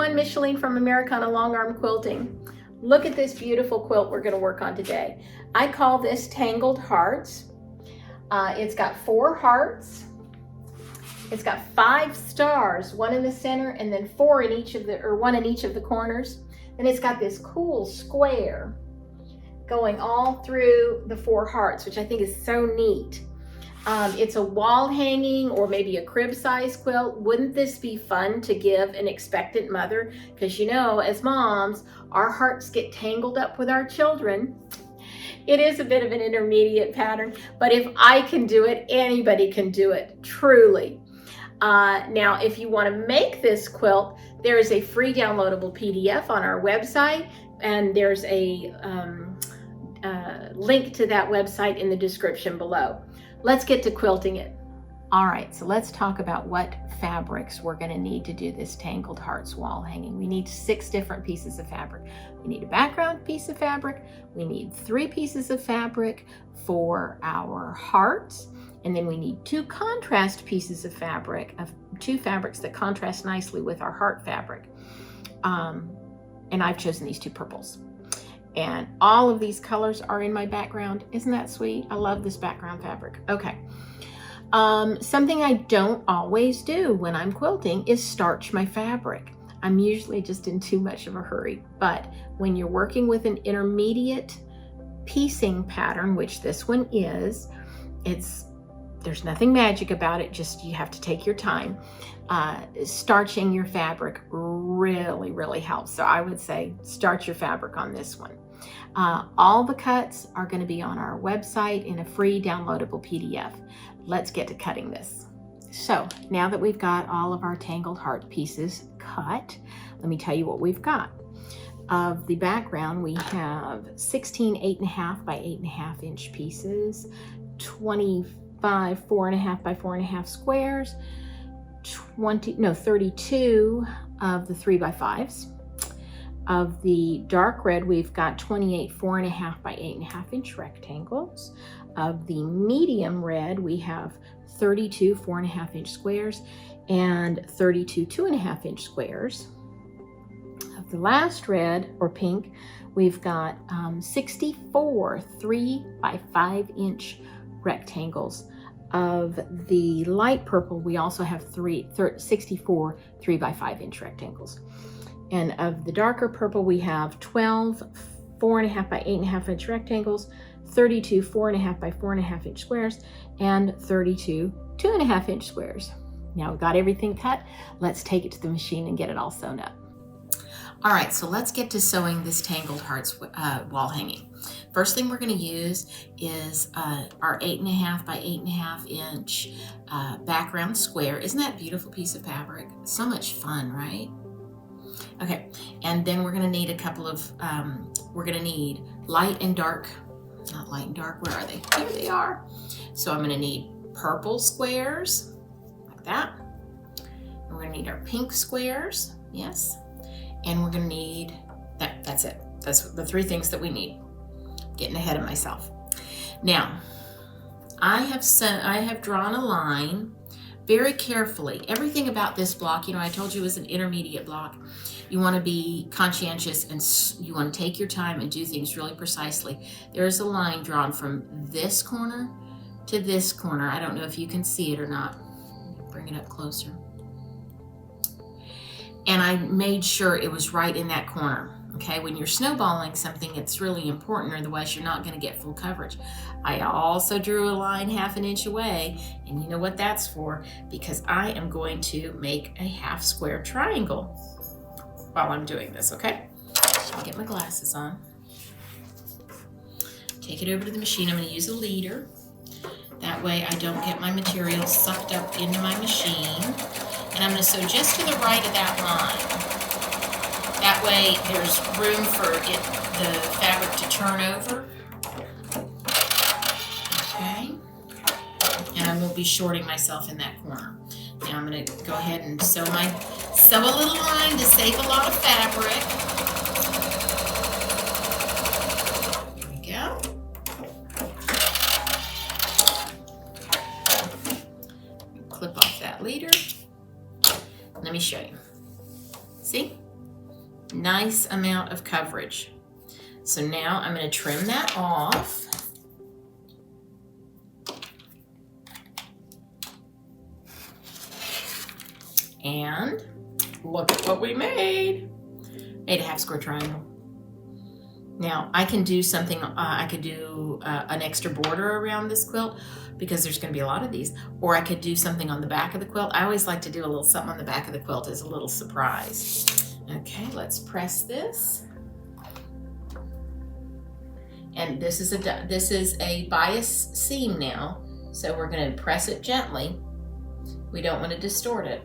everyone, Micheline from Americana Long Arm Quilting. Look at this beautiful quilt we're going to work on today. I call this Tangled Hearts. It's got 4 hearts. It's got 5 stars, 1 in the center and then 4 in each of the, or 1 in each of the corners. And it's got this cool square going all through the 4 hearts, which I think is so neat. It's a wall hanging or maybe a crib size quilt. Wouldn't this be fun to give an expectant mother? Because you know, as moms, our hearts get tangled up with our children. It is a bit of an intermediate pattern, but if I can do it, anybody can do it, truly. Now, if you want to make this quilt, there is a free downloadable PDF on our website, and there's a link to that website in the description below. Let's get to quilting it. All right, so let's talk about what fabrics we're going to need to do this Tangled Hearts wall hanging. We need 6 different pieces of fabric. We need a background piece of fabric. We need 3 pieces of fabric for our hearts. And then we need 2 contrast pieces of fabric, 2 fabrics that contrast nicely with our heart fabric. And I've chosen these 2 purples. And all of these colors are in my background. Isn't that sweet? I love this background fabric. Okay. Something I don't always do when I'm quilting is starch my fabric. I'm usually just in too much of a hurry. But when you're working with an intermediate piecing pattern, which this one is, there's nothing magic about it, just you have to take your time. Starching your fabric really, really helps. So I would say starch your fabric on this one. All the cuts are going to be on our website in a free downloadable PDF. Let's get to cutting this. So now that we've got all of our Tangled Heart pieces cut, let me tell you what we've got. Of the background, we have 16 8.5 by 8.5 inch pieces, 25 4.5 by 4.5 squares, 32 of the 3 by 5s. Of the dark red, we've got 28 4.5 by 8.5 inch rectangles. Of the medium red, we have 32 4.5 inch squares and 32 2.5 inch squares. Of the last red or pink, we've got 64 3 by 5 inch rectangles. Of the light purple, we also have 64 3 by 5 inch rectangles. And of the darker purple, we have 12 4.5 by 8.5 inch rectangles, 32 4.5 by 4.5 inch squares, and 32 2.5 inch squares. Now we've got everything cut. Let's take it to the machine and get it all sewn up. All right, so let's get to sewing this Tangled Hearts wall hanging. First thing we're going to use is our 8.5 by 8.5 inch background square. Isn't that a beautiful piece of fabric? So much fun, right? Okay, and then we're going to need a couple of, we're going to need light and dark, not light and dark, where are they? Here they are. So I'm going to need purple squares, like that. And we're going to need our pink squares, yes. And we're going to need, that's it. That's the 3 things that we need. Getting ahead of myself. Now, I have drawn a line very carefully. Everything about this block, you know, I told you it was an intermediate block. You want to be conscientious and you want to take your time and do things really precisely. There's a line drawn from this corner to this corner. I don't know if you can see it or not. Bring it up closer. And I made sure it was right in that corner. Okay, when you're snowballing something, it's really important, or otherwise you're not going to get full coverage. I also drew a line 1/2 inch away, and you know what that's for? Because I am going to make a half square triangle while I'm doing this, okay? I'll get my glasses on. Take it over to the machine. I'm going to use a leader. That way I don't get my material sucked up into my machine. And I'm going to sew just to the right of that line. That way there's room for the fabric to turn over. Okay. And I won't be shorting myself in that corner. Now I'm going to go ahead and sew a little line to save a lot of fabric. There we go. Clip off that leader. Let me show you. See? Nice amount of coverage. So now I'm going to trim that off. And look at what we made. Made a half square triangle. Now I can do something, I could do an extra border around this quilt because there's going to be a lot of these, or I could do something on the back of the quilt. I always like to do a little something on the back of the quilt as a little surprise. Okay, let's press this. And this is a bias seam now, so we're going to press it gently. We don't want to distort it.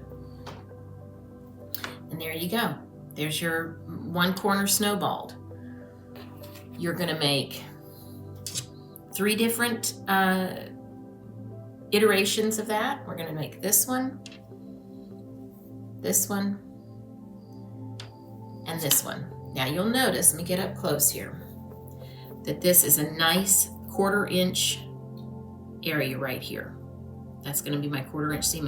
And there you go. There's your one corner snowballed. You're going to make 3 different iterations of that. We're going to make this one, and this one. Now you'll notice, let me get up close here, that this is a nice 1/4 inch area right here. That's going to be my 1/4 inch seam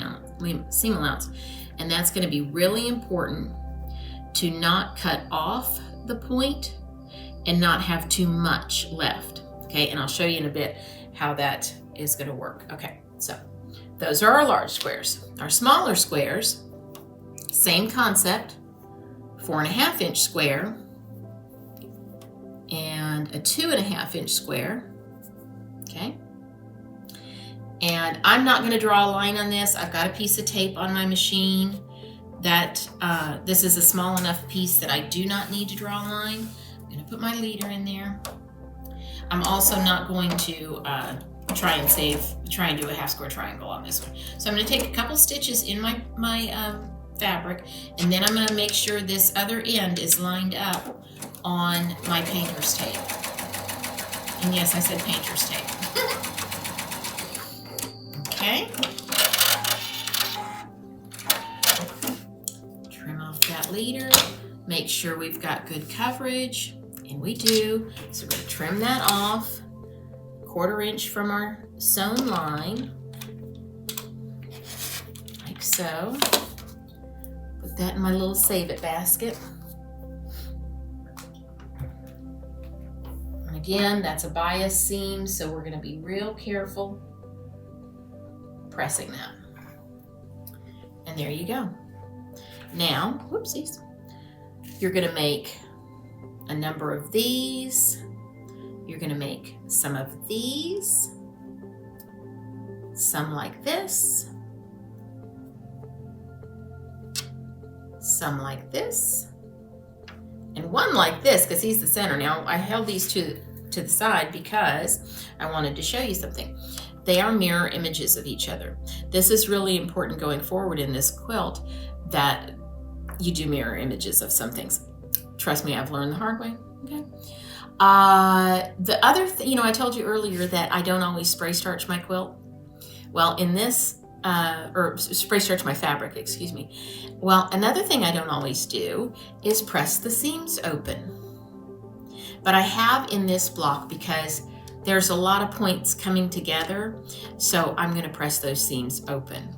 allowance. And that's going to be really important to not cut off the point and not have too much left. Okay, and I'll show you in a bit how that is going to work. Okay, so those are our large squares. Our smaller squares, same concept, 4.5 inch square and a 2.5 inch square. Okay, and I'm not going to draw a line on this. I've got a piece of tape on my machine that this is a small enough piece that I do not need to draw a line. I'm going to put my leader in there. I'm also not going to try and do a half square triangle on this one. So I'm going to take a couple stitches in my fabric, and then I'm going to make sure this other end is lined up on my painter's tape. And yes, I said painter's tape. Okay. Trim off that leader. Make sure we've got good coverage, and we do. So we're going to trim that off, 1/4 inch from our sewn line, like so. Put that in my little save it basket. And again, that's a bias seam, so we're going to be real careful pressing that. And there you go. Now, whoopsies, you're going to make a number of these. You're going to make some of these, some like this, some like this, and one like this because he's the center. Now I held these to the side because I wanted to show you something. They are mirror images of each other. This is really important going forward in this quilt, that you do mirror images of some things. Trust me, I've learned the hard way. Okay. The other thing, I told you earlier that I don't always spray starch my quilt. Well, in this, or spray starch my fabric, excuse me. Well, another thing I don't always do is press the seams open. But I have in this block because there's a lot of points coming together, so I'm going to press those seams open.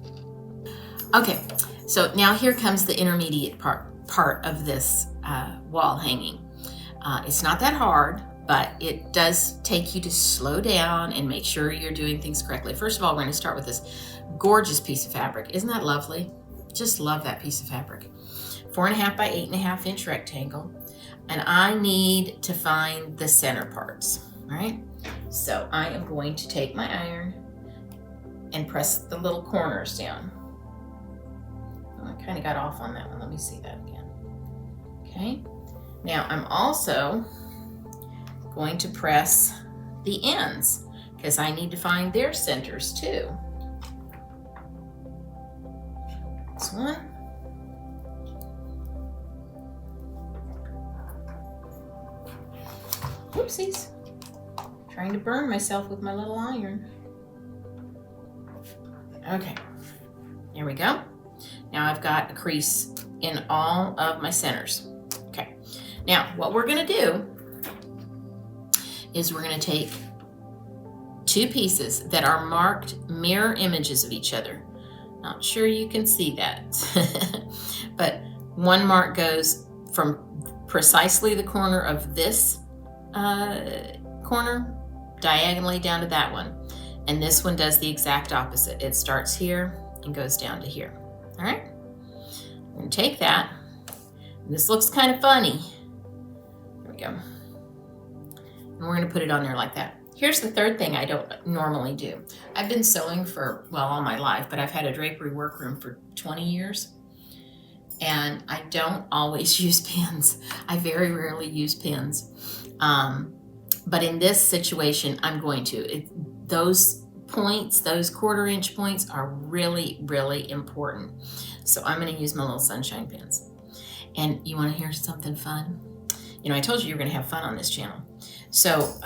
Okay, so now here comes the intermediate part of this wall hanging. It's not that hard, but it does take you to slow down and make sure you're doing things correctly. First of all, we're going to start with this gorgeous piece of fabric. Isn't that lovely? Just love that piece of fabric. 4.5 by 8.5 inch rectangle, and I need to find the center parts. All right, so I am going to take my iron and press the little corners down. Oh, I kind of got off on that one. Let me see that again. Okay, now I'm also going to press the ends because I need to find their centers too. This one. Whoopsies. Trying to burn myself with my little iron. Okay, there we go. Now I've got a crease in all of my centers. Okay, now what we're gonna do is we're gonna take 2 pieces that are marked mirror images of each other. Not sure you can see that, but one mark goes from precisely the corner of this corner diagonally down to that one. And this one does the exact opposite. It starts here and goes down to here. All right, I'm gonna take that. And this looks kind of funny. There we go. And we're gonna put it on there like that. Here's the third thing I don't normally do. I've been sewing for, well, all my life, but I've had a drapery workroom for 20 years. And I don't always use pins. I very rarely use pins. But in this situation, I'm going to. Those points, those 1/4 inch points are really, really important. So I'm gonna use my little sunshine pins. And you wanna hear something fun? You know, I told you you're gonna have fun on this channel. So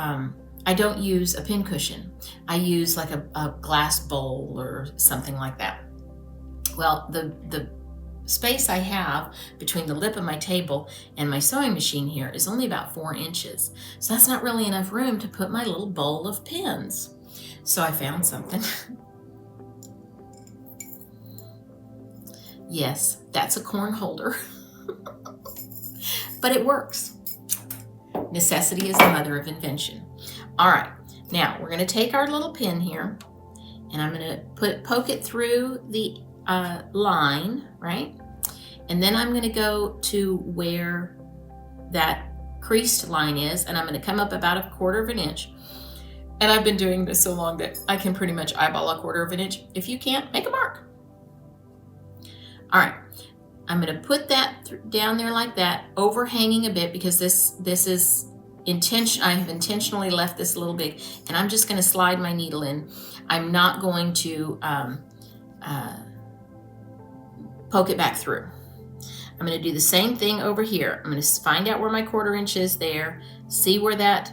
I don't use a pin cushion. I use like a glass bowl or something like that. Well, the space I have between the lip of my table and my sewing machine here is only about 4 inches. So that's not really enough room to put my little bowl of pins. So I found something. Yes, that's a corn holder. But it works. Necessity is the mother of invention. All right, now we're gonna take our little pin here and I'm gonna poke it through the line, right? And then I'm gonna go to where that creased line is, and I'm gonna come up about 1/4 inch. And I've been doing this so long that I can pretty much eyeball 1/4 inch. If you can't, make a mark. All right, I'm gonna put that down there like that, overhanging a bit because this is I have intentionally left this a little big, and I'm just gonna slide my needle in. I'm not going to poke it back through. I'm gonna do the same thing over here. I'm gonna find out where my 1/4 inch is there, see where that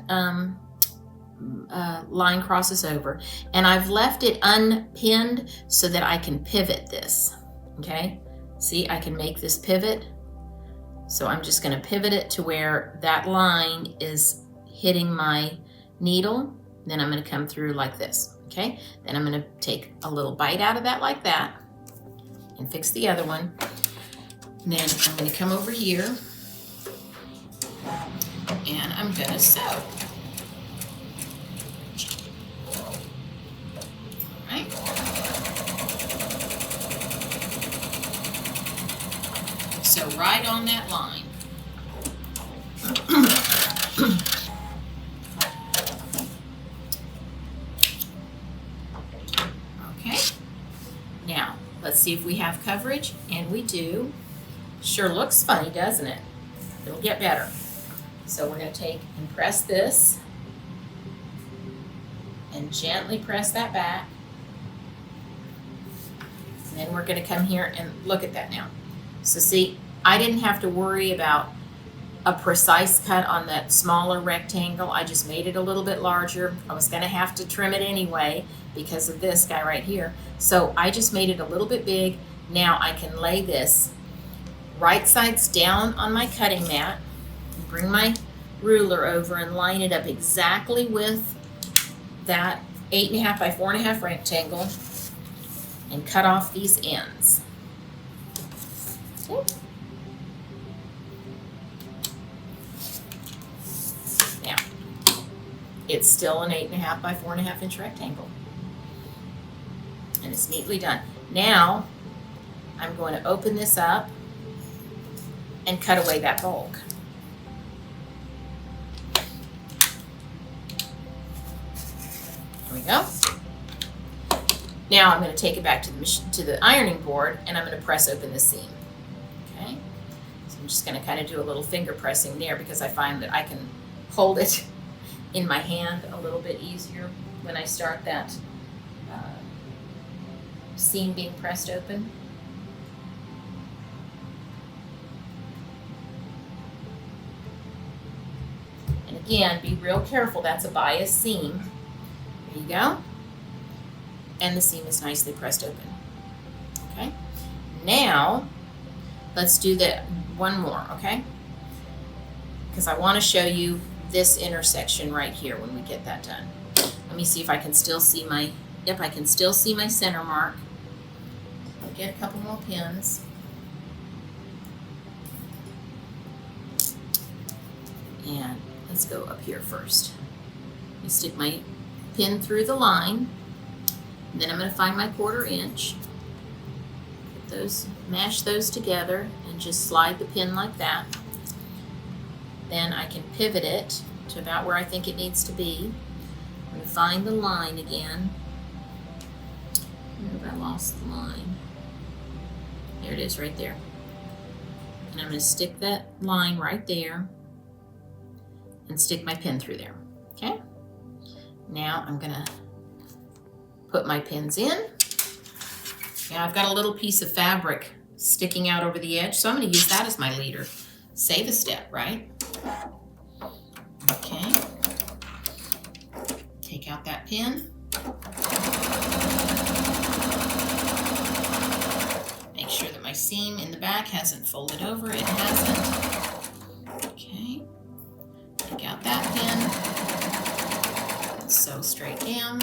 line crosses over, and I've left it unpinned so that I can pivot this, okay? See, I can make this pivot. So I'm just gonna pivot it to where that line is hitting my needle. Then I'm gonna come through like this, okay? Then I'm gonna take a little bite out of that like that and fix the other one. And then I'm gonna come over here and I'm gonna sew. All right. So right on that line. Okay. Now, let's see if we have coverage, and we do. Sure looks funny, doesn't it? It'll get better. So we're going to take and press this and gently press that back. And then we're going to come here and look at that now. So see, I didn't have to worry about a precise cut on that smaller rectangle. I just made it a little bit larger. I was going to have to trim it anyway because of this guy right here. So I just made it a little bit big. Now I can lay this right sides down on my cutting mat and bring my ruler over and line it up exactly with that 8.5 by 4.5 rectangle and cut off these ends. Now, it's still an 8.5 by 4.5 inch rectangle. And it's neatly done. Now, I'm going to open this up and cut away that bulk. There we go. Now I'm going to take it back to the ironing board and I'm going to press open the seam. Okay, so I'm just going to kind of do a little finger pressing there because I find that I can hold it in my hand a little bit easier when I start that seam being pressed open. And again, be real careful. That's a bias seam. There you go. And the seam is nicely pressed open. Okay. Now, let's do that one more, okay? Because I want to show you this intersection right here when we get that done. Let me see if I can still see my, yep, I can still see my center mark. I'll get a couple more pins. And let's go up here first. I stick my pin through the line, and then I'm going to find my 1/4 inch. Put those, mash those together, and just slide the pin like that. Then I can pivot it to about where I think it needs to be. I'm going to find the line again. Where have I lost the line? There it is, right there. And I'm going to stick that line right there and stick my pin through there. Okay? Now I'm going to put my pins in. Now I've got a little piece of fabric sticking out over the edge, so I'm going to use that as my leader. Save a step, right? Okay. Take out that pin. Make sure that my seam in the back hasn't folded over. It hasn't. Okay. Take out that pin. And sew straight down.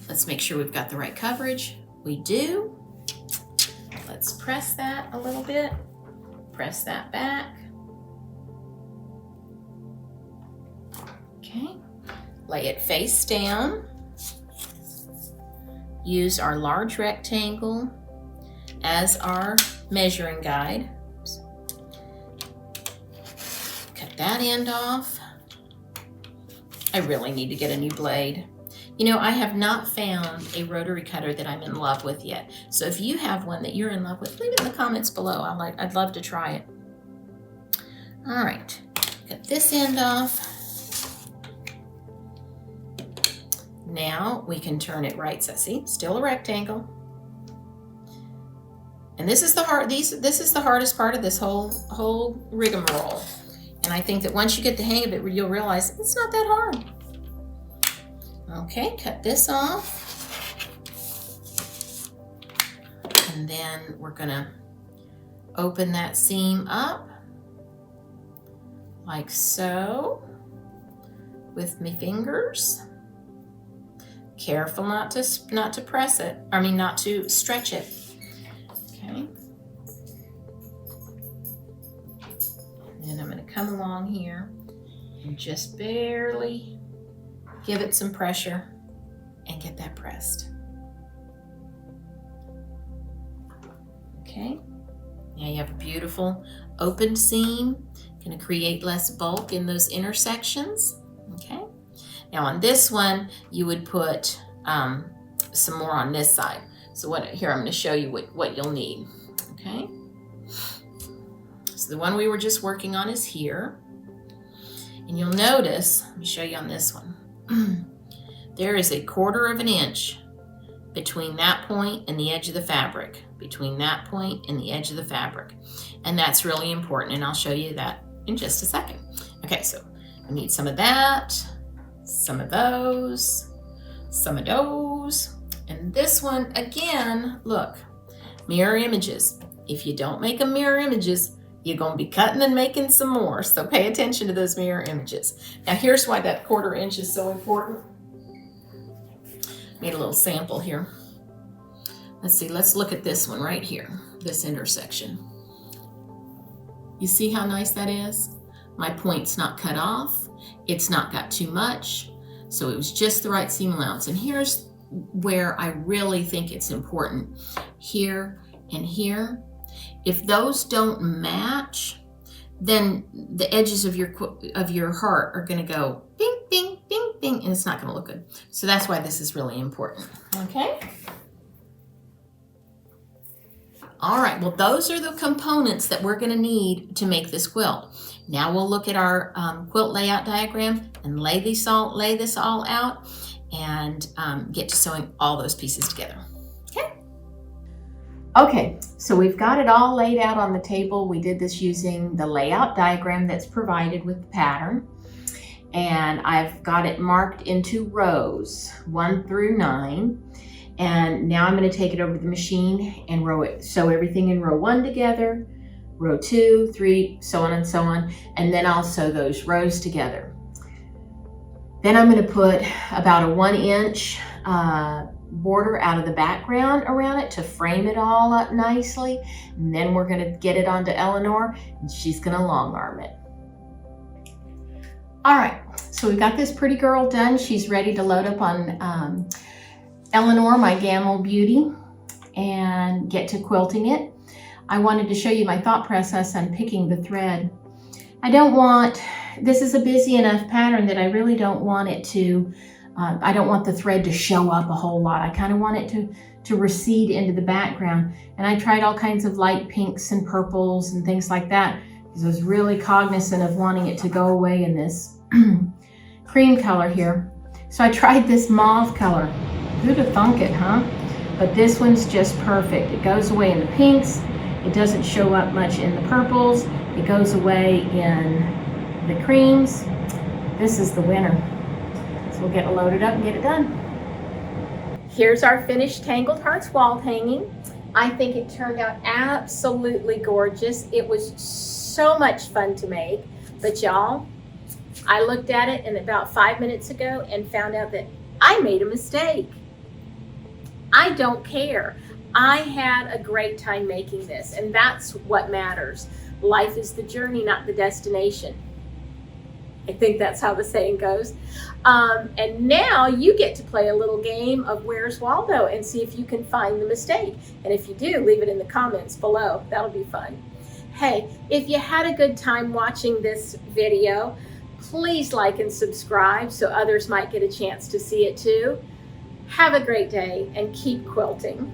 Let's make sure we've got the right coverage. We do. Let's press that a little bit. Press that back. Okay. Lay it face down. Use our large rectangle as our measuring guide. Oops. Cut that end off. I really need to get a new blade. You know, I have not found a rotary cutter that I'm in love with yet. So if you have one that you're in love with, leave it in the comments below. I'd love to try it. All right, cut this end off. Now we can turn it right. So see, still a rectangle. And this is the this is the hardest part of this whole rigmarole. And I think that once you get the hang of it, you'll realize it's not that hard. Okay, cut this off. And then we're gonna open that seam up like so with my fingers. Careful not to press it. I mean, not to stretch it. Okay. And I'm gonna come along here and just barely give it some pressure and get that pressed. Okay, now you have a beautiful open seam. Going to create less bulk in those intersections. Okay, now on this one, you would put some more on this side. So here I'm going to show you what you'll need. Okay, so the one we were just working on is here. And you'll notice, let me show you on this one. There is a 1/4 inch between that point and the edge of the fabric, between that point and the edge of the fabric. And that's really important, and I'll show you that in just a second. Okay, so I need some of that, some of those, some of those, and this one, again, look, mirror images. If you don't make them mirror images, you're going to be cutting and making some more, so pay attention to those mirror images. Now here's why that 1/4 inch is so important. Made a little sample here. Let's see, let's look at this one right here, this intersection. You see how nice that is? My point's not cut off, it's not got too much, so it was just the right seam allowance. And here's where I really think it's important. Here and here. If those don't match, then the edges of your heart are going to go bing, bing, bing, bing, and it's not going to look good. So that's why this is really important. Okay. All right. Well, those are the components that we're going to need to make this quilt. Now we'll look at our quilt layout diagram and lay this all out and get to sewing all those pieces together. Okay, so we've got it all laid out on the table. We did this using the layout diagram that's provided with the pattern. And I've got it marked into rows 1 through 9. And now I'm going to take it over to the machine and sew everything in row 1 together, row 2, 3, so on and so on. And then I'll sew those rows together. Then I'm going to put about a 1 inch border out of the background around it to frame it all up nicely. And then we're gonna get it onto Eleanor and she's gonna long arm it. All right, so we've got this pretty girl done. She's ready to load up on Eleanor, my Gamble Beauty, and get to quilting it. I wanted to show you my thought process on picking the thread. This is a busy enough pattern that I really don't want it to, I don't want the thread to show up a whole lot. I kind of want it to recede into the background. And I tried all kinds of light pinks and purples and things like that because I was really cognizant of wanting it to go away in this cream color here. So I tried this mauve color. Who'd have thunk it, huh? But this one's just perfect. It goes away in the pinks. It doesn't show up much in the purples. It goes away in the creams. This is the winner. So we'll get it loaded up and get it done. Here's our finished Tangled Hearts wall hanging. I think it turned out absolutely gorgeous. It was so much fun to make, but y'all, I looked at it about 5 minutes ago and found out that I made a mistake. I don't care. I had a great time making this, and that's what matters. Life is the journey, not the destination. I think that's how the saying goes. And now you get to play a little game of Where's Waldo and see if you can find the mistake. And if you do, leave it in the comments below. That'll be fun. Hey, if you had a good time watching this video, please like and subscribe so others might get a chance to see it too. Have a great day and keep quilting.